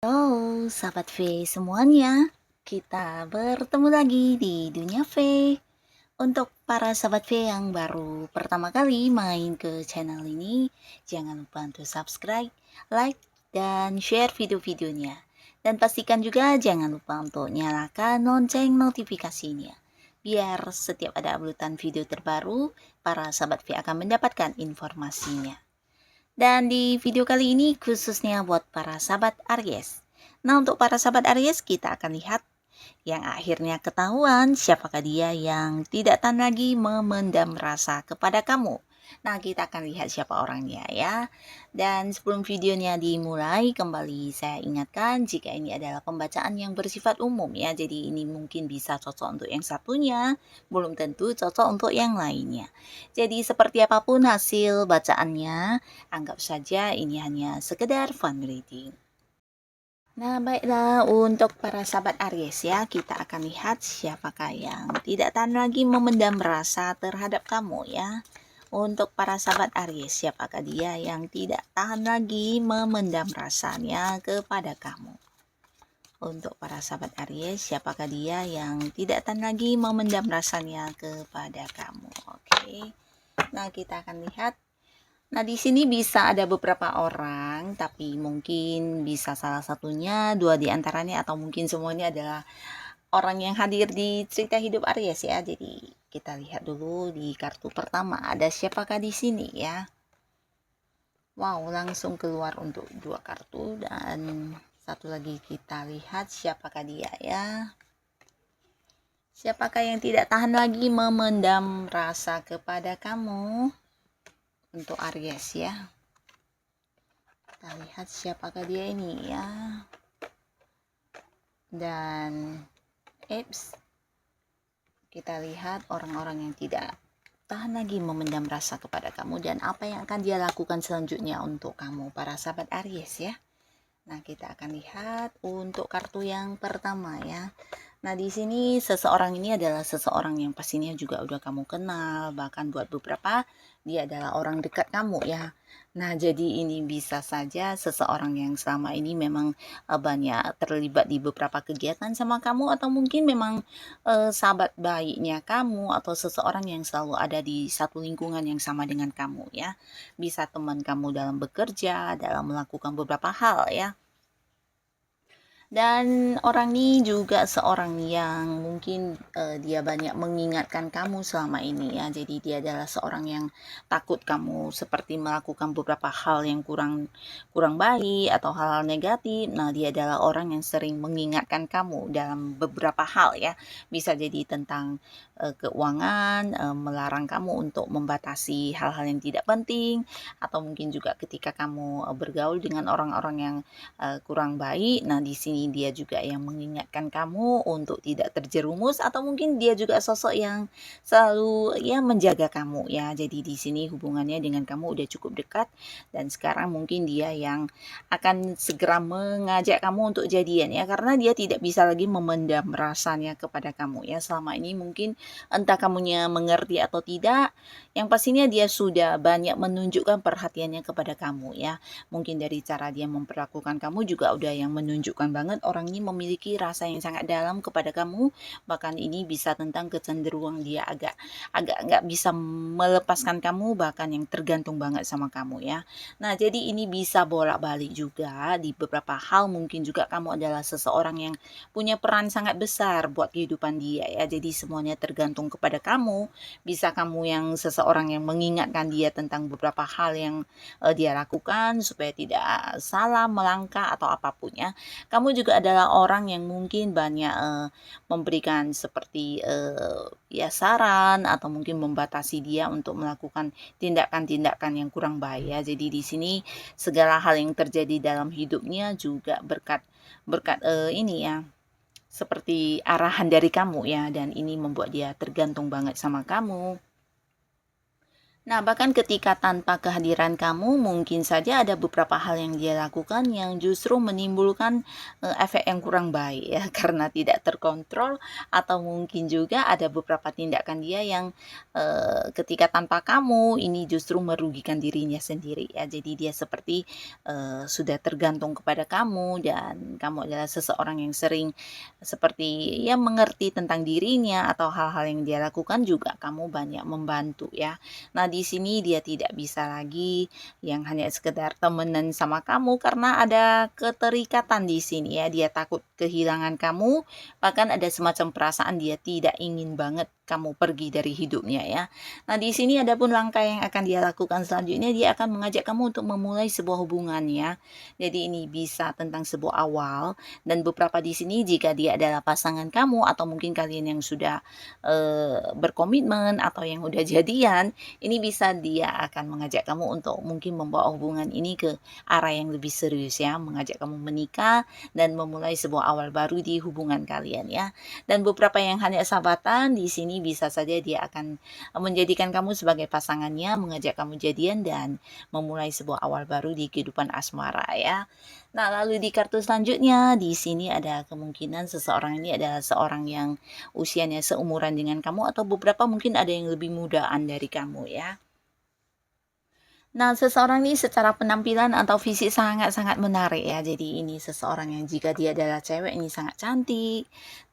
Halo, sahabat V semuanya. Kita bertemu lagi di Dunia V. Untuk para sahabat V yang baru pertama kali main ke channel ini, jangan lupa untuk subscribe, like, dan share video-videonya. Dan pastikan juga jangan lupa untuk nyalakan lonceng notifikasinya. Biar setiap ada uploadan video terbaru, para sahabat V akan mendapatkan informasinya. Dan di video kali ini khususnya buat para sahabat Aries. Nah, untuk para sahabat Aries kita akan lihat yang akhirnya ketahuan siapakah dia yang tidak tahan lagi memendam rasa kepada kamu. Nah, kita akan lihat siapa orangnya ya. Dan sebelum videonya dimulai, kembali saya ingatkan jika ini adalah pembacaan yang bersifat umum ya. Jadi ini mungkin bisa cocok untuk yang satunya, belum tentu cocok untuk yang lainnya. Jadi seperti apapun hasil bacaannya, anggap saja ini hanya sekedar fun reading. Nah, baiklah untuk para sahabat Aries ya, kita akan lihat siapakah yang tidak tahan lagi memendam rasa terhadap kamu ya. Untuk para sahabat Aries, siapakah dia yang tidak tahan lagi memendam rasanya kepada kamu? Untuk para sahabat Aries, siapakah dia yang tidak tahan lagi memendam rasanya kepada kamu? Oke. Nah, kita akan lihat. Nah, di sini bisa ada beberapa orang, tapi mungkin bisa salah satunya, dua di antaranya, atau mungkin semuanya adalah orang yang hadir di cerita hidup Aries ya. Jadi kita lihat dulu di kartu pertama, ada siapakah di sini ya. Wow, langsung keluar untuk dua kartu, dan satu lagi kita lihat siapakah dia ya. Siapakah yang tidak tahan lagi memendam rasa kepada kamu? Untuk Aries ya. Kita lihat siapakah dia ini ya. Dan kita lihat orang-orang yang tidak tahan lagi memendam rasa kepada kamu dan apa yang akan dia lakukan selanjutnya untuk kamu para sahabat Aries ya. Nah, kita akan lihat untuk kartu yang pertama ya. Nah, di sini seseorang ini adalah seseorang yang pastinya juga udah kamu kenal, bahkan buat beberapa dia adalah orang dekat kamu ya. Nah, jadi ini bisa saja seseorang yang selama ini memang banyak terlibat di beberapa kegiatan sama kamu, atau mungkin memang sahabat baiknya kamu, atau seseorang yang selalu ada di satu lingkungan yang sama dengan kamu ya. Bisa teman kamu dalam bekerja, dalam melakukan beberapa hal ya. Dan orang ini juga seorang yang mungkin dia banyak mengingatkan kamu selama ini ya. Jadi dia adalah seorang yang takut kamu seperti melakukan beberapa hal yang kurang baik atau hal-hal negatif. Nah, dia adalah orang yang sering mengingatkan kamu dalam beberapa hal ya. Bisa jadi tentang keuangan, melarang kamu untuk membatasi hal-hal yang tidak penting, atau mungkin juga ketika kamu bergaul dengan orang-orang yang kurang baik. Nah, di sini dia juga yang mengingatkan kamu untuk tidak terjerumus, atau mungkin dia juga sosok yang selalu ya menjaga kamu ya. Jadi di sini hubungannya dengan kamu udah cukup dekat, dan sekarang mungkin dia yang akan segera mengajak kamu untuk jadian ya, karena dia tidak bisa lagi memendam rasanya kepada kamu ya. Selama ini mungkin entah kamunya mengerti atau tidak, yang pastinya dia sudah banyak menunjukkan perhatiannya kepada kamu ya. Mungkin dari cara dia memperlakukan kamu juga udah yang menunjukkan banget orang ini memiliki rasa yang sangat dalam kepada kamu. Bahkan ini bisa tentang kecenderungan dia agak nggak bisa melepaskan kamu, bahkan yang tergantung banget sama kamu ya. Nah, jadi ini bisa bolak-balik juga di beberapa hal. Mungkin juga kamu adalah seseorang yang punya peran sangat besar buat kehidupan dia ya. Jadi semuanya tergantung kepada kamu. Bisa kamu yang seseorang yang mengingatkan dia tentang beberapa hal yang dia lakukan supaya tidak salah melangkah atau apapun ya. Kamu juga adalah orang yang mungkin banyak memberikan seperti ya saran, atau mungkin membatasi dia untuk melakukan tindakan-tindakan yang kurang baik ya. Jadi di sini segala hal yang terjadi dalam hidupnya juga berkat ini ya, seperti arahan dari kamu ya, dan ini membuat dia tergantung banget sama kamu. Nah, bahkan ketika tanpa kehadiran kamu, mungkin saja ada beberapa hal yang dia lakukan yang justru menimbulkan efek yang kurang baik ya, karena tidak terkontrol, atau mungkin juga ada beberapa tindakan dia yang ketika tanpa kamu ini justru merugikan dirinya sendiri ya. Jadi dia seperti sudah tergantung kepada kamu, dan kamu adalah seseorang yang sering seperti ya mengerti tentang dirinya, atau hal-hal yang dia lakukan juga kamu banyak membantu ya. Nah, di sini dia tidak bisa lagi yang hanya sekedar temenan sama kamu, karena ada keterikatan di sini ya. Dia takut kehilangan kamu, bahkan ada semacam perasaan dia tidak ingin banget kamu pergi dari hidupnya ya. Nah, di sini ada pun langkah yang akan dia lakukan selanjutnya, dia akan mengajak kamu untuk memulai sebuah hubungan ya. Jadi ini bisa tentang sebuah awal, dan beberapa di sini jika dia adalah pasangan kamu, atau mungkin kalian yang sudah berkomitmen atau yang udah jadian, ini bisa dia akan mengajak kamu untuk mungkin membawa hubungan ini ke arah yang lebih serius ya, mengajak kamu menikah dan memulai sebuah awal baru di hubungan kalian ya. Dan beberapa yang hanya sahabatan, di sini bisa saja dia akan menjadikan kamu sebagai pasangannya, mengajak kamu jadian dan memulai sebuah awal baru di kehidupan asmara ya. Nah, lalu di kartu selanjutnya, di sini ada kemungkinan seseorang ini adalah seorang yang usianya seumuran dengan kamu, atau beberapa mungkin ada yang lebih mudaan dari kamu ya. Nah, seseorang ini secara penampilan atau fisik sangat-sangat menarik ya. Jadi ini seseorang yang jika dia adalah cewek ini sangat cantik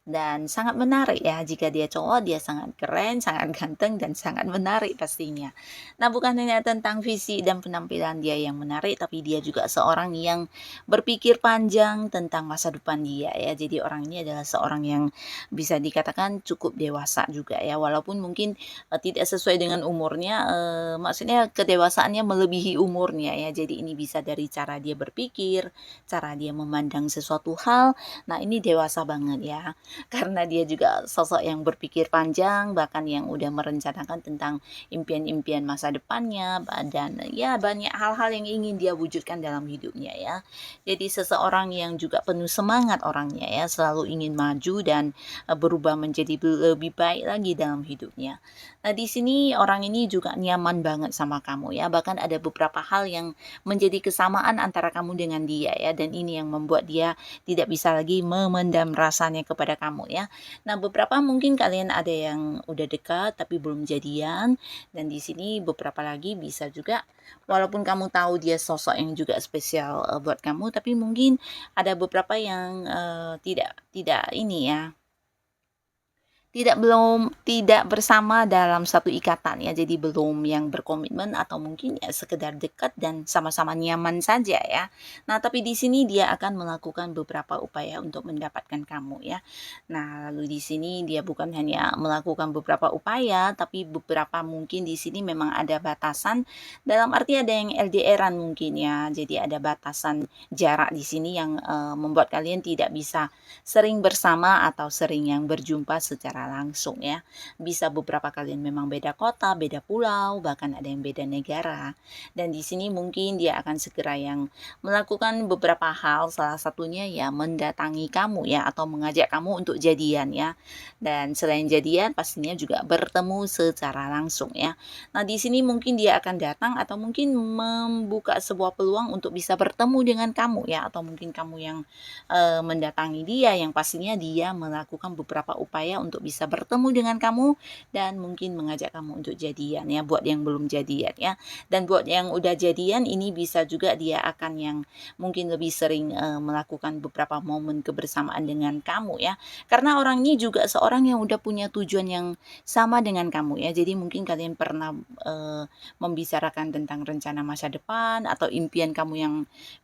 dan sangat menarik ya. Jika dia cowok, dia sangat keren, sangat ganteng, dan sangat menarik pastinya. Nah, bukan hanya tentang fisik dan penampilan dia yang menarik, tapi dia juga seorang yang berpikir panjang tentang masa depan dia ya. Jadi orang ini adalah seorang yang bisa dikatakan cukup dewasa juga ya. Walaupun mungkin tidak sesuai dengan umurnya, maksudnya kedewasaannya melebihi umurnya ya. Jadi ini bisa dari cara dia berpikir, cara dia memandang sesuatu hal. Nah, ini dewasa banget ya. Karena dia juga sosok yang berpikir panjang, bahkan yang udah merencanakan tentang impian-impian masa depannya, dan ya banyak hal-hal yang ingin dia wujudkan dalam hidupnya ya. Jadi seseorang yang juga penuh semangat orangnya ya, selalu ingin maju dan berubah menjadi lebih baik lagi dalam hidupnya. Nah, di sini orang ini juga nyaman banget sama kamu ya. Bahkan ada beberapa hal yang menjadi kesamaan antara kamu dengan dia ya, dan ini yang membuat dia tidak bisa lagi memendam rasanya kepada kamu ya. Nah, beberapa mungkin kalian ada yang udah dekat tapi belum jadian, dan di sini beberapa lagi bisa juga walaupun kamu tahu dia sosok yang juga spesial buat kamu, tapi mungkin ada beberapa yang tidak ini ya, tidak bersama dalam satu ikatan ya, jadi belum yang berkomitmen, atau mungkin ya sekedar dekat dan sama-sama nyaman saja ya. Nah, tapi di sini dia akan melakukan beberapa upaya untuk mendapatkan kamu ya. Nah, lalu di sini dia bukan hanya melakukan beberapa upaya, tapi beberapa mungkin di sini memang ada batasan, dalam arti ada yang LDR-an mungkin ya. Jadi ada batasan jarak di sini yang membuat kalian tidak bisa sering bersama atau sering yang berjumpa secara langsung ya. Bisa beberapa kalian memang beda kota, beda pulau, bahkan ada yang beda negara. Dan di sini mungkin dia akan segera yang melakukan beberapa hal, salah satunya ya mendatangi kamu ya, atau mengajak kamu untuk jadian ya. Dan selain jadian pastinya juga bertemu secara langsung ya. Nah, di sini mungkin dia akan datang, atau mungkin membuka sebuah peluang untuk bisa bertemu dengan kamu ya, atau mungkin kamu yang mendatangi dia, yang pastinya dia melakukan beberapa upaya untuk bisa bertemu dengan kamu dan mungkin mengajak kamu untuk jadian ya, buat yang belum jadian ya. Dan buat yang udah jadian ini bisa juga dia akan yang mungkin lebih sering melakukan beberapa momen kebersamaan dengan kamu ya. Karena orang ini juga seorang yang udah punya tujuan yang sama dengan kamu ya. Jadi mungkin kalian pernah membicarakan tentang rencana masa depan atau impian kamu yang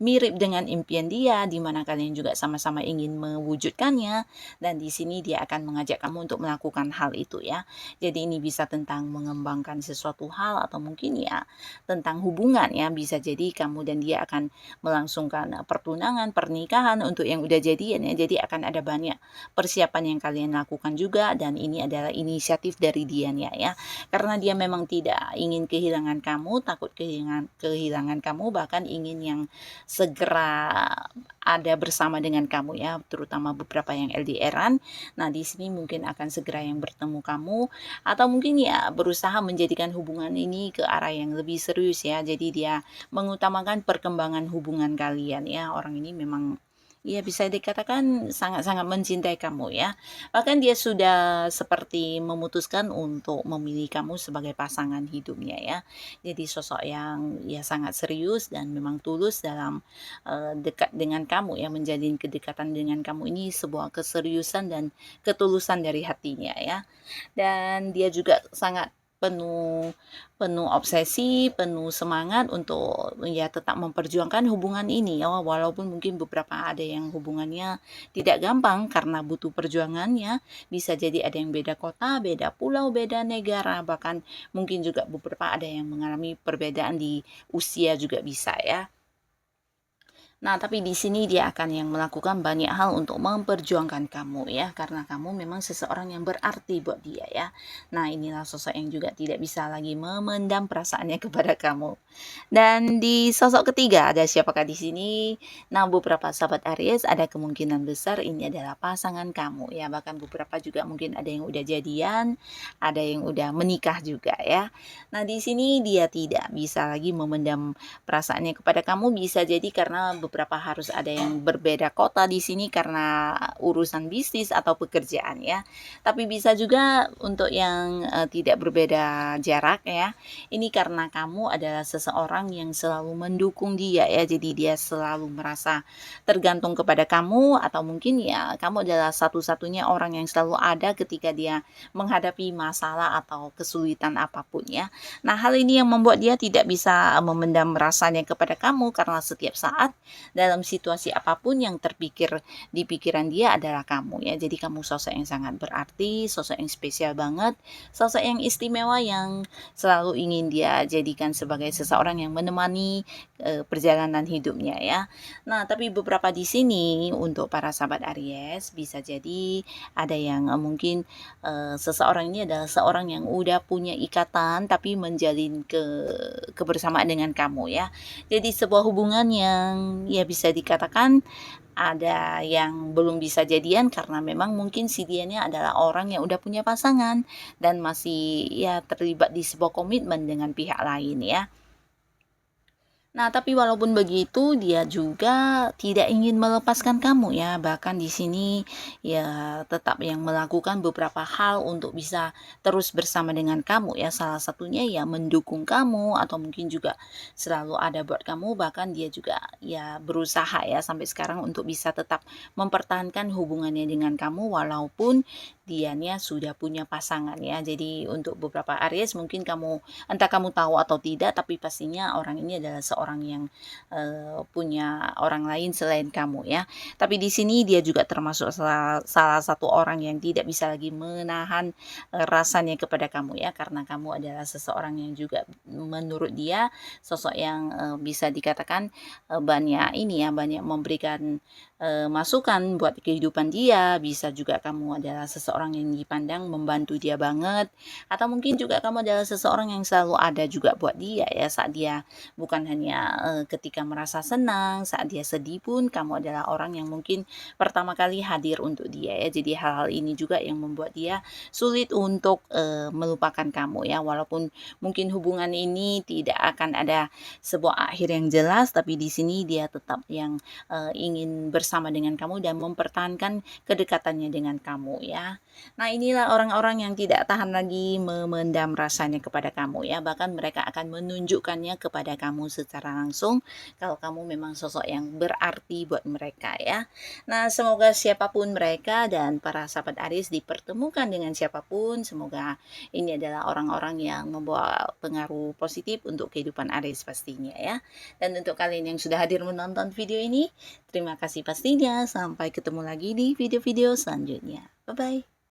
mirip dengan impian dia, di mana kalian juga sama-sama ingin mewujudkannya. Dan di sini dia akan mengajak kamu untuk untuk melakukan hal itu ya. Jadi ini bisa tentang mengembangkan sesuatu hal atau mungkin ya tentang hubungan ya. Bisa jadi kamu dan dia akan melangsungkan pertunangan, pernikahan untuk yang udah jadian ya. Jadi akan ada banyak persiapan yang kalian lakukan juga, dan ini adalah inisiatif dari dianya ya. Karena dia memang tidak ingin kehilangan kamu, takut kehilangan kamu, bahkan ingin yang segera ada bersama dengan kamu ya, terutama beberapa yang LDRan. Nah, di sini mungkin akan segera yang bertemu kamu, atau mungkin ya berusaha menjadikan hubungan ini ke arah yang lebih serius ya. Jadi dia mengutamakan perkembangan hubungan kalian ya. Orang ini memang ya bisa dikatakan sangat-sangat mencintai kamu ya. Bahkan dia sudah seperti memutuskan untuk memilih kamu sebagai pasangan hidupnya ya. Jadi sosok yang ya sangat serius dan memang tulus dalam dekat dengan kamu ya, menjalin kedekatan dengan kamu ini sebuah keseriusan dan ketulusan dari hatinya ya. Dan dia juga sangat penuh penuh obsesi, penuh semangat untuk ya tetap memperjuangkan hubungan ini ya, walaupun mungkin beberapa ada yang hubungannya tidak gampang karena butuh perjuangannya. Bisa jadi ada yang beda kota, beda pulau, beda negara, bahkan mungkin juga beberapa ada yang mengalami perbedaan di usia juga bisa ya. Nah, tapi di sini dia akan yang melakukan banyak hal untuk memperjuangkan kamu ya, karena kamu memang seseorang yang berarti buat dia ya. Nah, inilah sosok yang juga tidak bisa lagi memendam perasaannya kepada kamu. Dan di sosok ketiga ada siapakah di sini? Nah, beberapa sahabat Aries ada kemungkinan besar ini adalah pasangan kamu ya, bahkan beberapa juga mungkin ada yang udah jadian, ada yang udah menikah juga ya. Nah, di sini dia tidak bisa lagi memendam perasaannya kepada kamu, bisa jadi karena beberapa harus ada yang berbeda kota di sini karena urusan bisnis atau pekerjaan ya. Tapi bisa juga untuk yang tidak berbeda jarak ya. Ini karena kamu adalah seseorang yang selalu mendukung dia ya. Jadi dia selalu merasa tergantung kepada kamu, atau mungkin ya kamu adalah satu-satunya orang yang selalu ada ketika dia menghadapi masalah atau kesulitan apapun ya. Nah, hal ini yang membuat dia tidak bisa memendam rasanya kepada kamu, karena setiap saat dalam situasi apapun yang terpikir di pikiran dia adalah kamu ya. Jadi kamu sosok yang sangat berarti, sosok yang spesial banget, sosok yang istimewa yang selalu ingin dia jadikan sebagai seseorang yang menemani perjalanan hidupnya ya. Nah, tapi beberapa di sini untuk para sahabat Aries bisa jadi ada yang mungkin seseorang ini adalah seorang yang udah punya ikatan tapi menjalin kebersamaan dengan kamu ya. Jadi sebuah hubungan yang ya bisa dikatakan ada yang belum bisa jadian karena memang mungkin si dianya adalah orang yang udah punya pasangan dan masih ya terlibat di sebuah komitmen dengan pihak lain ya. Nah, tapi walaupun begitu dia juga tidak ingin melepaskan kamu ya. Bahkan di sini ya tetap yang melakukan beberapa hal untuk bisa terus bersama dengan kamu ya. Salah satunya ya mendukung kamu, atau mungkin juga selalu ada buat kamu. Bahkan dia juga ya berusaha ya sampai sekarang untuk bisa tetap mempertahankan hubungannya dengan kamu walaupun dianya sudah punya pasangan ya. Jadi untuk beberapa Aries mungkin entah kamu tahu atau tidak, tapi pastinya orang ini adalah seorang yang punya orang lain selain kamu ya. Tapi di sini dia juga termasuk salah satu orang yang tidak bisa lagi menahan rasanya kepada kamu ya, karena kamu adalah seseorang yang juga menurut dia sosok yang bisa dikatakan banyak memberikan masukan buat kehidupan dia. Bisa juga kamu adalah seseorang yang dipandang membantu dia banget, atau mungkin juga kamu adalah seseorang yang selalu ada juga buat dia ya, saat dia bukan hanya ketika merasa senang, saat dia sedih pun kamu adalah orang yang mungkin pertama kali hadir untuk dia ya. Jadi hal-hal ini juga yang membuat dia sulit untuk melupakan kamu ya, walaupun mungkin hubungan ini tidak akan ada sebuah akhir yang jelas, tapi di sini dia tetap yang ingin bersama dengan kamu dan mempertahankan kedekatannya dengan kamu ya. Nah, inilah orang-orang yang tidak tahan lagi memendam rasanya kepada kamu ya, bahkan mereka akan menunjukkannya kepada kamu secara langsung kalau kamu memang sosok yang berarti buat mereka ya. Nah, semoga siapapun mereka dan para sahabat Aries dipertemukan dengan siapapun, semoga ini adalah orang-orang yang membawa pengaruh positif untuk kehidupan Aries pastinya ya. Dan untuk kalian yang sudah hadir menonton video ini, terima kasih pastinya. Sampai ketemu lagi di video-video selanjutnya. Bye-bye.